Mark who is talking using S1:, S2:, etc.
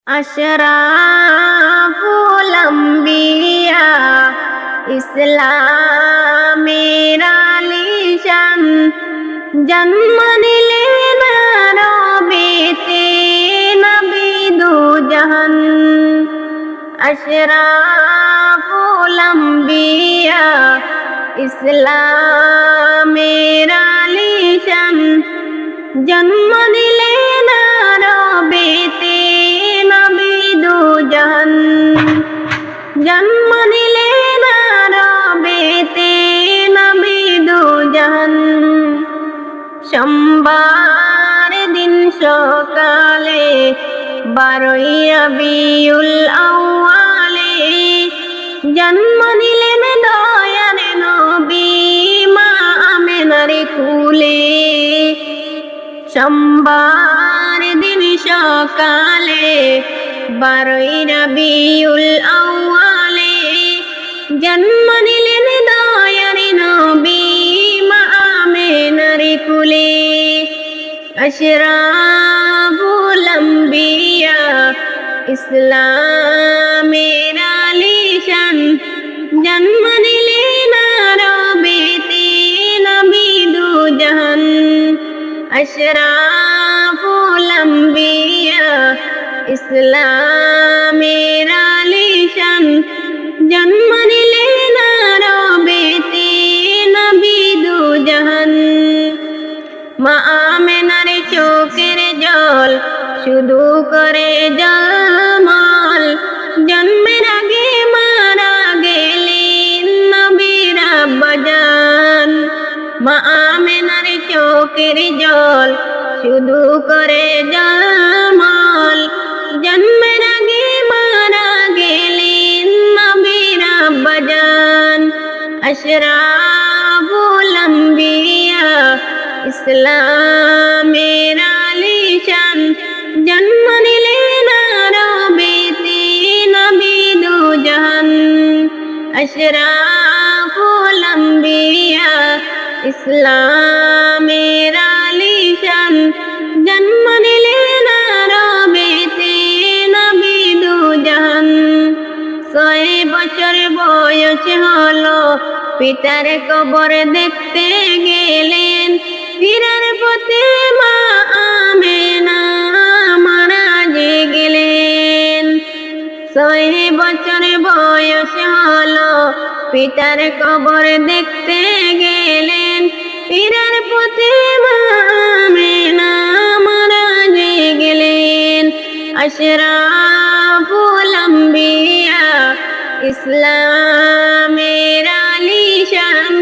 S1: अशराफुल अंबिया इस्लामेर आलिशान जन्म निलेन नबीते नबी दो जहान। अशराफुल अंबिया इस्लामेर आलिशान जन्म निलेन नबीते नबी दो जहान। जन्म निलेन नबीते नबी दो जहान। सोमवार दिन सकाले 12 रबिउल आव्वाले जन्म निलेन दयार नबी मा आमेनार कुले। सोमवार दिन सकाले 12 रबिउल आव्वाले जन्म निलेन दयार नबी मा आमेनार कुले। अशराफुल अंबिया इस्लामेर आलिशान जन्म निलेन नबीते नबी दो जहान। अशराफुल अंबिया इस्लामेर आलिशान जन्म निलेन नबीते नबी दो जहान। মা আমেনার চোখের জল শুধু করে জলমল জন্মের আগে মারা গেলেন নবীর আব্বাজান। মা আমেনার চোখের জল শুধু করে জলমল জন্মের আগে মারা গেলেন নবীর আব্বাজান। अशराफुल अंबिया इस्लामेर आलिशान जन्म निलेन नबीते नबी दो जहान। अशराफुल अंबिया इस्लामेर आलिशान जन्म निलेन नबीते नबी दो जहान। 6 বছর বয়স হলো পিতার কবর দেখতে গেলেন। ফিরার পথে মা আমেনা মারা গেলেন। 6 বছর বয়স হলো পিতার কবর দেখতে গেলেন। ফিরার পথে মা আমেনা মারা গেলেন। अशराफुल अंबिया इस्लाम